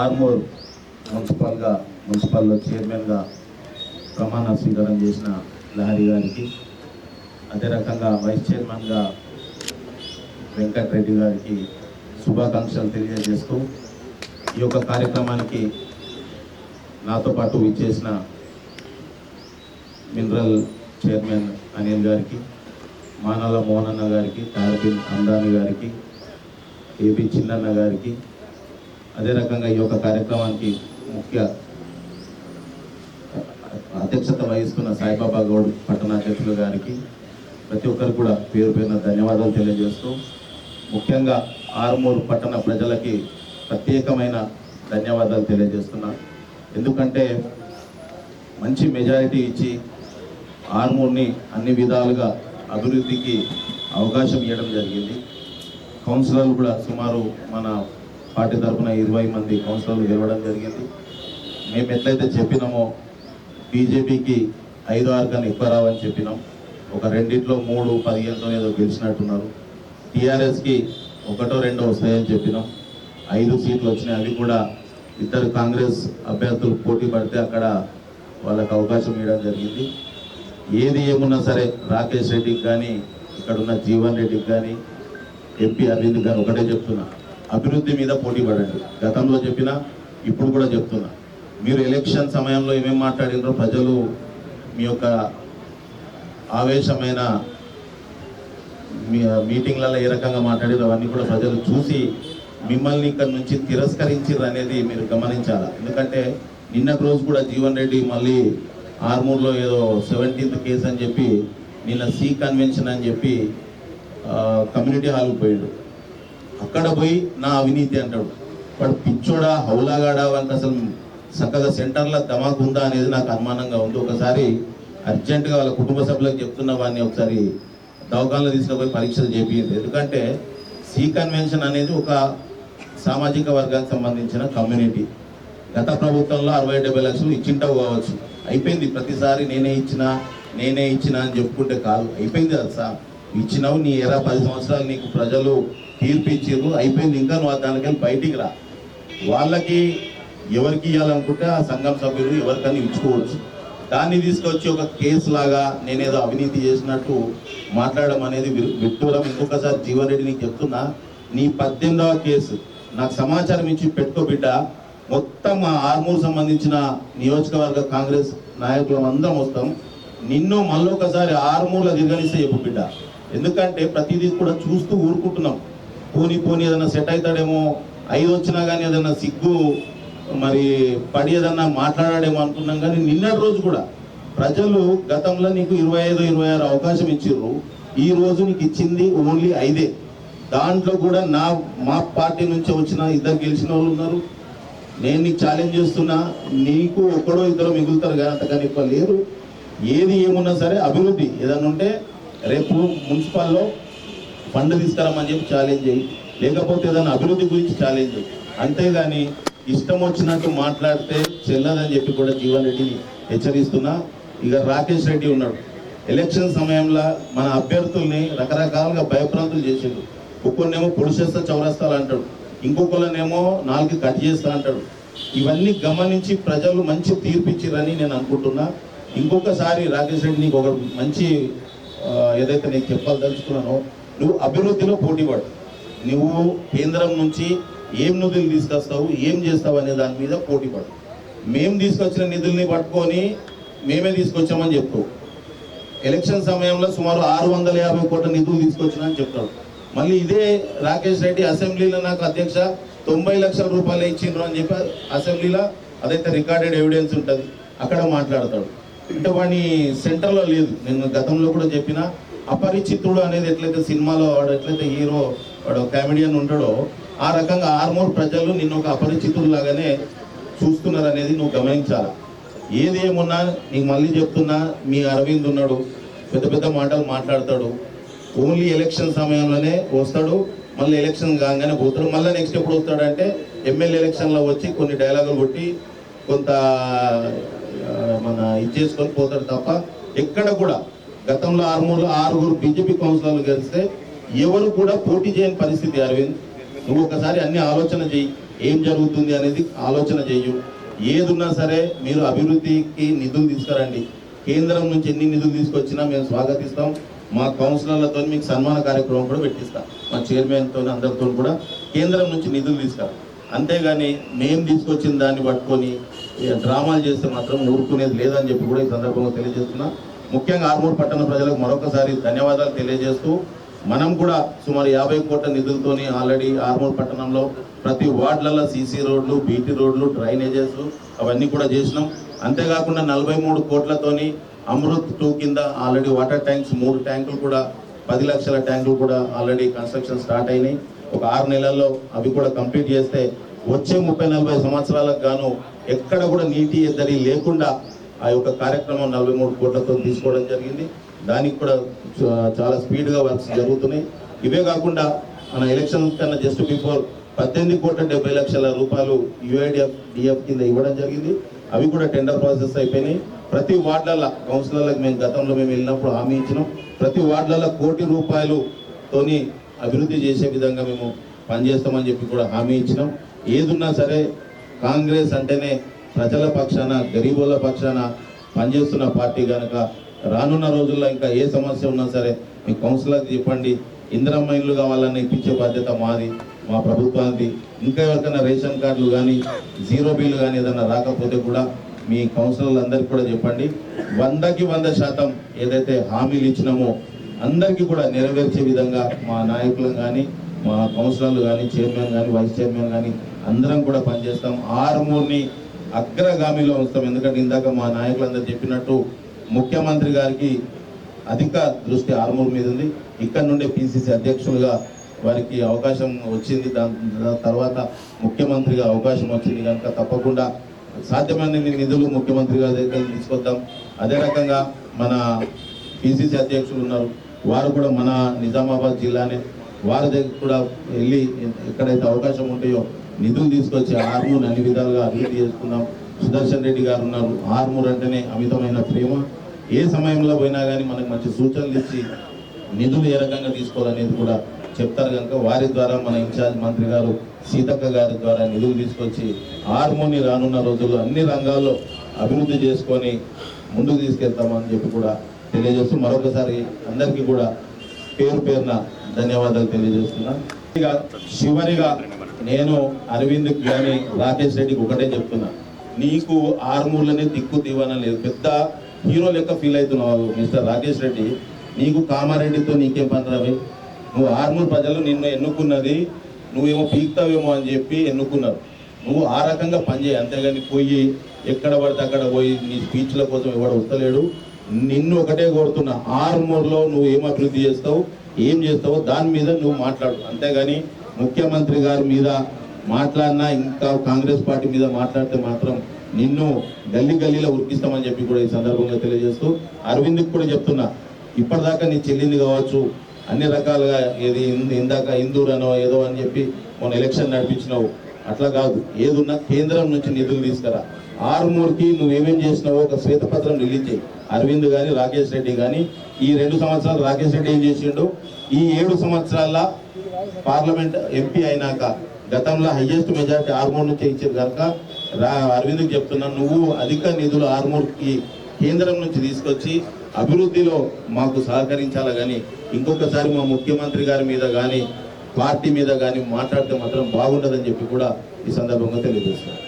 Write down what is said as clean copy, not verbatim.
ఆర్మూర్ మున్సిపల్లో చైర్మన్గా ప్రమాణ స్వీకారం చేసిన లహరి గారికి, అదే రకంగా వైస్ చైర్మన్గా వెంకటరెడ్డి గారికి శుభాకాంక్షలు తెలియజేస్తూ ఈ యొక్క కార్యక్రమానికి నాతో పాటు విచ్చేసిన మినరల్ చైర్మన్ అనిల్ గారికి, మానాల మోహనన్న గారికి, తారబిన్ అందాని గారికి, ఏపీ చిన్నన్న గారికి, అదే రకంగా ఈ యొక్క కార్యక్రమానికి ముఖ్య అధ్యక్షత వహిస్తున్న సాయిబాబా గౌడ్ పట్టణాధ్యక్షులు గారికి ప్రతి ఒక్కరు కూడా పేరు పేరున ధన్యవాదాలు తెలియజేస్తూ, ముఖ్యంగా ఆర్మూర్ పట్టణ ప్రజలకి ప్రత్యేకమైన ధన్యవాదాలు తెలియజేస్తున్నా. ఎందుకంటే మంచి మెజారిటీ ఇచ్చి ఆర్మూర్ని అన్ని విధాలుగా అభివృద్ధికి అవకాశం ఇవ్వడం జరిగింది. కౌన్సిలర్లు కూడా సుమారు మన పార్టీ తరఫున 20 మంది కౌన్సిలర్లు గెలవడం జరిగింది. మేము ఎట్లయితే చెప్పినామో బీజేపీకి 5-6 కన్నా ఎక్కువ రావని చెప్పినాం. ఒక రెండిట్లో 3-15 ఏదో గెలిచినట్టున్నారు. టీఆర్ఎస్కి 1-2 వస్తాయని చెప్పినాం. 5 సీట్లు వచ్చినాయి. అవి కూడా 2 కాంగ్రెస్ అభ్యర్థులు పోటీ పడితే అక్కడ వాళ్ళకు అవకాశం ఇవ్వడం జరిగింది. ఏది ఏమున్నా సరే రాకేష్ రెడ్డికి కానీ, ఇక్కడున్న జీవన్ రెడ్డికి కానీ, ఎంపీ అరవింద్ కానీ ఒకటే చెప్తున్నా, అభివృద్ధి మీద పోటీ పడండి. గతంలో చెప్పినా ఇప్పుడు కూడా చెప్తున్నా. మీరు ఎలక్షన్ సమయంలో ఏమేమి మాట్లాడినారో ప్రజలు మీ యొక్క ఆవేశమైన మీటింగ్లలో ఏ రకంగా మాట్లాడారో అవన్నీ కూడా ప్రజలు చూసి మిమ్మల్ని ఇక్కడ నుంచి తిరస్కరించారు అనేది మీరు గమనించాలి. ఎందుకంటే నిన్నటి రోజు కూడా జీవన్ రెడ్డి మళ్ళీ ఆర్మూర్లో ఏదో 17th కేసు అని చెప్పి నిన్న సి కన్వెన్షన్ అని చెప్పి కమ్యూనిటీ హాల్కి పోయాడు. అక్కడ పోయి నా అవినీతి అంటాడు. వాడు పిచ్చోడా హౌలాగాడా వాళ్ళకి అసలు చక్కగా సెంటర్లో ధమాకు ఉందా అనేది నాకు అనుమానంగా ఉంది. ఒకసారి అర్జెంటుగా వాళ్ళ కుటుంబ సభ్యులకు చెప్తున్న వాడిని ఒకసారి దవాఖానలో తీసుకుపోయి పరీక్షలు చేపించింది. ఎందుకంటే సి కన్వెన్షన్ అనేది ఒక సామాజిక వర్గానికి సంబంధించిన కమ్యూనిటీ. గత ప్రభుత్వంలో 60-70 లక్షలు ఇచ్చింటావు కావచ్చు, అయిపోయింది. ప్రతిసారి నేనే ఇచ్చిన అని చెప్పుకుంటే కాదు, అయిపోయింది కదా సార్. ఇచ్చినావు, నీ 10 సంవత్సరాలు నీకు ప్రజలు తీర్పు ఇచ్చిర్రు, అయిపోయింది. ఇంకా నువ్వు దానికెళ్ళి బయటికి రా. వాళ్ళకి ఎవరికి ఇవ్వాలనుకుంటే ఆ సంఘం సభ్యులు ఎవరికైనా ఇచ్చుకోవచ్చు. దాన్ని తీసుకొచ్చి ఒక కేసు లాగా నేనేదో అవినీతి చేసినట్టు మాట్లాడడం అనేది విడ్డూరం. ఇంకొకసారి జీవన్ రెడ్డి నీకు చెప్తున్నా, నీ 18వ కేసు నాకు సమాచారం ఇచ్చి పెట్టుకో బిడ్డ. మొత్తం ఆ ఆర్మూర్ సంబంధించిన నియోజకవర్గ కాంగ్రెస్ నాయకులం అందరం వస్తాం. నిన్ను మళ్ళొకసారి ఆర్మూర్లో తిరగనిస్తే చెప్పు బిడ్డ. ఎందుకంటే ప్రతిదీ కూడా చూస్తూ ఊరుకుంటున్నాం. పోనీ ఏదైనా సెట్ అవుతాడేమో, 5 వచ్చినా కానీ ఏదైనా సిగ్గు మరి పడి ఏదన్నా మాట్లాడాడేమో అనుకున్నాం. కానీ నిన్నటి రోజు కూడా ప్రజలు గతంలో నీకు 25-26 అవకాశం ఇచ్చిర్రు. ఈ రోజు నీకు ఇచ్చింది ఓన్లీ 5. దాంట్లో కూడా మా పార్టీ నుంచి వచ్చిన 2 గెలిచిన వాళ్ళు ఉన్నారు. నేను నీకు ఛాలెంజ్ చేస్తున్నా, నీకు 1-2 మిగులుతారు కానీ అంతకని ఎక్కువ లేరు. ఏది ఏమున్నా సరే అభివృద్ధి ఏదన్నా ఉంటే రేపు మున్సిపల్లో ఫండ్ తీసుకురామని చెప్పి ఛాలెంజ్ చేయి, లేకపోతే ఏదైనా అభివృద్ధి గురించి ఛాలెంజ్ చేయి. అంతేగాని ఇష్టం వచ్చినట్టు మాట్లాడితే చెల్లదని చెప్పి కూడా జీవన్ రెడ్డిని హెచ్చరిస్తున్నా. ఇక రాకేష్ రెడ్డి ఉన్నాడు, ఎలక్షన్ సమయంలో మన అభ్యర్థుల్ని రకరకాలుగా భయభ్రాంతులు చేసిండు. ఒక్కొన్నేమో పొడిచేస్తా చౌరస్తాలు అంటాడు, ఇంకొకళ్ళనేమో 4 కట్ చేస్తా అంటాడు. ఇవన్నీ గమనించి ప్రజలు మంచి తీర్పిచ్చిరని నేను అనుకుంటున్నా. ఇంకొకసారి రాకేష్ రెడ్డి నీకు ఒక మంచి ఏదైతే నేను చెప్పాలదలుచుకున్నానో, నువ్వు అభివృద్ధిలో పోటీ పడు. నువ్వు కేంద్రం నుంచి ఏం నిధులు తీసుకొస్తావు, ఏం చేస్తావు అనే దాని మీద పోటీ పడు. మేము తీసుకొచ్చిన నిధుల్ని పట్టుకొని మేమే తీసుకొచ్చామని చెప్తూ ఎలక్షన్ సమయంలో సుమారు 650 కోట్ల నిధులు తీసుకొచ్చినా అని చెప్తాడు. మళ్ళీ ఇదే రాకేష్ రెడ్డి అసెంబ్లీలో నాకు అధ్యక్ష 90 లక్షల రూపాయలు ఇచ్చిండ్రు అని చెప్పి అసెంబ్లీలో అదైతే రికార్డెడ్ ఎవిడెన్స్ ఉంటుంది, అక్కడ మాట్లాడతాడు. అంటే వాడిని సెంటర్లో లేదు. నేను గతంలో కూడా చెప్పిన, అపరిచితుడు అనేది ఎట్లయితే సినిమాలో వాడు ఎట్లయితే హీరో వాడు కామెడియన్ ఉంటాడో, ఆ రకంగా ఆర్మూర్ ప్రజలు నిన్ను ఒక అపరిచితుడు లాగానే చూస్తున్నారు అనేది నువ్వు గమనించాలి. ఏది ఏమున్నా నీకు మళ్ళీ చెప్తున్నా, మీ అరవింద్ ఉన్నాడు, పెద్ద మాటలు మాట్లాడతాడు. ఓన్లీ ఎలక్షన్ సమయంలోనే వస్తాడు, మళ్ళీ ఎలక్షన్ కాగానే పోతాడు. మళ్ళీ నెక్స్ట్ ఎప్పుడు వస్తాడంటే ఎమ్మెల్యే ఎలక్షన్లో వచ్చి కొన్ని డైలాగులు కొట్టి కొంత మన ఇచ్చేసుకొని పోతాడు తప్ప ఎక్కడ కూడా. గతంలో ఆర్మూర్లో 6 బీజేపీ కౌన్సిలర్లు గెలిస్తే ఎవరు కూడా పోటీ చేయని పరిస్థితి. అరవింద్, నువ్వు ఒకసారి అన్ని ఆలోచన చేయి. ఏం జరుగుతుంది అనేది ఆలోచన చేయు. ఏదున్నా సరే మీరు అభివృద్ధికి నిధులు తీసుకురండి. కేంద్రం నుంచి ఎన్ని నిధులు తీసుకొచ్చినా మేము స్వాగతిస్తాం. మా కౌన్సిలర్లతో మీకు సన్మాన కార్యక్రమం కూడా పెట్టిస్తాం. మా చైర్మన్తో అందరితో కూడా కేంద్రం నుంచి నిధులు తీసుకురాం. అంతేగాని మేము తీసుకొచ్చిన దాన్ని పట్టుకొని డ్రామాలు చేస్తే మాత్రం ఊరుకునేది లేదని చెప్పి కూడా ఈ సందర్భంగా తెలియజేస్తున్నా. ముఖ్యంగా ఆర్మూర్ పట్టణ ప్రజలకు మరొకసారి ధన్యవాదాలు తెలియజేస్తూ, మనం కూడా సుమారు 50 కోట్ల నిధులతోని ఆల్రెడీ ఆర్మూర్ పట్టణంలో ప్రతి వార్డులలో సీసీ రోడ్లు, బీటీ రోడ్లు, డ్రైనేజెస్ అవన్నీ కూడా చేసినాం. అంతేకాకుండా 43 కోట్లతోని అమృత్ 2 కింద ఆల్రెడీ వాటర్ ట్యాంక్స్ 3 ట్యాంకులు కూడా 10 లక్షల ట్యాంకులు కూడా ఆల్రెడీ కన్స్ట్రక్షన్ స్టార్ట్ అయినాయి. ఒక 6 నెలల్లో అవి కూడా కంప్లీట్ చేస్తే వచ్చే 30-40 సంవత్సరాలకు గాను ఎక్కడ కూడా నీటి ఎద్దడి లేకుండా ఆ యొక్క కార్యక్రమం 43 కోట్లతో తీసుకోవడం జరిగింది. దానికి కూడా చాలా స్పీడ్గా వర్క్స్ జరుగుతున్నాయి. ఇవే కాకుండా మన ఎలక్షన్ కన్నా జస్ట్ బిఫోర్ 18,70,00,000 రూపాయలు UIDF కింద ఇవ్వడం జరిగింది. అవి కూడా టెండర్ ప్రాసెస్ అయిపోయినాయి. ప్రతి వార్డులలో కౌన్సిలర్లకు మేము గతంలో వెళ్ళినప్పుడు హామీ ఇచ్చినాం. ప్రతి వార్డులలో ₹1,00,00,000 తోని అభివృద్ధి చేసే విధంగా మేము పనిచేస్తామని చెప్పి కూడా హామీ ఇచ్చినాం. ఏదున్నా సరే కాంగ్రెస్ అంటేనే ప్రజల పక్షాన, గరీబుల పక్షాన పనిచేస్తున్న పార్టీ కనుక రానున్న రోజుల్లో ఇంకా ఏ సమస్య ఉన్నా సరే మీ కౌన్సిలర్కి చెప్పండి. ఇందిరమ్మ ఇల్లు కావాలని ఇప్పించే బాధ్యత మాది, మా ప్రభుత్వానికి. ఇంకా ఎవరికైనా రేషన్ కార్డులు కానీ, జీరో బిల్లు కానీ ఏదైనా రాకపోతే కూడా మీ కౌన్సిలర్లు అందరికీ కూడా చెప్పండి. 100కి 100% ఏదైతే హామీలు ఇచ్చినామో అందరికీ కూడా నెరవేర్చే విధంగా మా నాయకులను కానీ, మా కౌన్సిలర్లు కానీ, చైర్మన్ కానీ, వైస్ చైర్మన్ కానీ అందరం కూడా పనిచేస్తాం. ఆర్మూర్ని అగ్రగామిలో ఉంచుతాం. ఎందుకంటే ఇందాక మా నాయకులందరూ చెప్పినట్టు ముఖ్యమంత్రి గారికి అధిక దృష్టి ఆర్మూర్ మీద ఉంది. ఇక్కడ నుండే PCC అధ్యక్షులుగా వారికి అవకాశం వచ్చింది. దాని తర్వాత ముఖ్యమంత్రిగా అవకాశం వచ్చింది కనుక తప్పకుండా సాధ్యమైన నిధులు ముఖ్యమంత్రి గారి దగ్గర తీసుకొద్దాం. అదే రకంగా మన PCC అధ్యక్షులు ఉన్నారు, వారు కూడా మన నిజామాబాద్ జిల్లానే, వారి దగ్గర కూడా వెళ్ళి ఎక్కడైతే అవకాశం ఉంటాయో నిధులు తీసుకొచ్చి ఆర్మూర్ అన్ని విధాలుగా అభివృద్ధి చేసుకుందాం. సుదర్శన్ రెడ్డి గారు ఉన్నారు. ఆర్మూర్ అంటేనే అమితమైన ప్రేమ. ఏ సమయంలో పోయినా కానీ మనకు మంచి సూచనలు ఇచ్చి నిధులు ఏ రకంగా తీసుకోవాలనేది కూడా చెప్తారు కనుక వారి ద్వారా మన ఇన్ఛార్జ్ మంత్రి గారు సీతక్క గారి ద్వారా నిధులు తీసుకొచ్చి ఆర్మూర్ని రానున్న రోజుల్లో అన్ని రంగాల్లో అభివృద్ధి చేసుకొని ముందుకు తీసుకెళ్తామని చెప్పి కూడా తెలియజేస్తూ మరొకసారి అందరికీ కూడా పేరు పేరున ధన్యవాదాలు తెలియజేస్తున్నా. ఇక చివరిగా నేను అరవింద్కి కానీ రాకేష్ రెడ్డికి ఒకటే చెప్తున్నా, నీకు ఆర్మూర్లోనే దిక్కు దివాన లేదు. పెద్ద హీరో లెక్క ఫీల్ అవుతున్నావు మిస్టర్ రాకేష్ రెడ్డి. నీకు కామారెడ్డితో నీకేం పని రావి? నువ్వు ఆర్మూర్ ప్రజలు నిన్ను ఎన్నుకున్నది నువ్వేమో పీక్తావేమో అని చెప్పి ఎన్నుకున్నారు. నువ్వు ఆ రకంగా పనిచేయి, అంతేగాని పోయి ఎక్కడ పడితే అక్కడ పోయి నీ స్పీచ్ల కోసం ఎవడు వస్తలేడు. నిన్ను ఒకటే కోరుతున్నా, ఆర్మూర్లో నువ్వు ఏం అభివృద్ధి చేస్తావు, ఏం చేస్తావో దాని మీద నువ్వు మాట్లాడు. అంతేగాని ముఖ్యమంత్రి గారి మీద మాట్లాడినా, ఇంకా కాంగ్రెస్ పార్టీ మీద మాట్లాడితే మాత్రం నిన్ను గల్లీలో ఉరికిస్తామని చెప్పి కూడా ఈ సందర్భంగా తెలియజేస్తూ అరవింద్కి కూడా చెప్తున్నా, ఇప్పటిదాకా నీ చెల్లింది కావచ్చు అన్ని రకాలుగా ఏది ఇందాక హిందూర్ అనో ఏదో అని చెప్పి మొన్న ఎలక్షన్ నడిపించినావు. అట్లా కాదు, ఏదున్నా కేంద్రం నుంచి నిధులు తీసుకురా. ఆర్మూర్కి నువ్వేమేం చేసినావో ఒక శ్వేతపత్రం రిలీజ్ చేయి. అరవింద్ కానీ, రాకేష్ రెడ్డి కానీ. ఈ 2 సంవత్సరాలు రాకేష్ రెడ్డి ఏం చేసిండు, ఈ 7 సంవత్సరాల పార్లమెంట్ MP అయినాక గతంలో హైయెస్ట్ మెజారిటీ ఆర్మూర్ నుంచి ఇచ్చారు కనుక అరవింద్కి చెప్తున్నా, నువ్వు అధిక నిధులు ఆర్మూర్కి కేంద్రం నుంచి తీసుకొచ్చి అభివృద్ధిలో మాకు సహకరించాలా. కానీ ఇంకొకసారి మా ముఖ్యమంత్రి గారి మీద కానీ పార్టీ మీద కానీ మాట్లాడితే మాత్రం బాగుండదని చెప్పి కూడా ఈ సందర్భంగా తెలియజేస్తాను.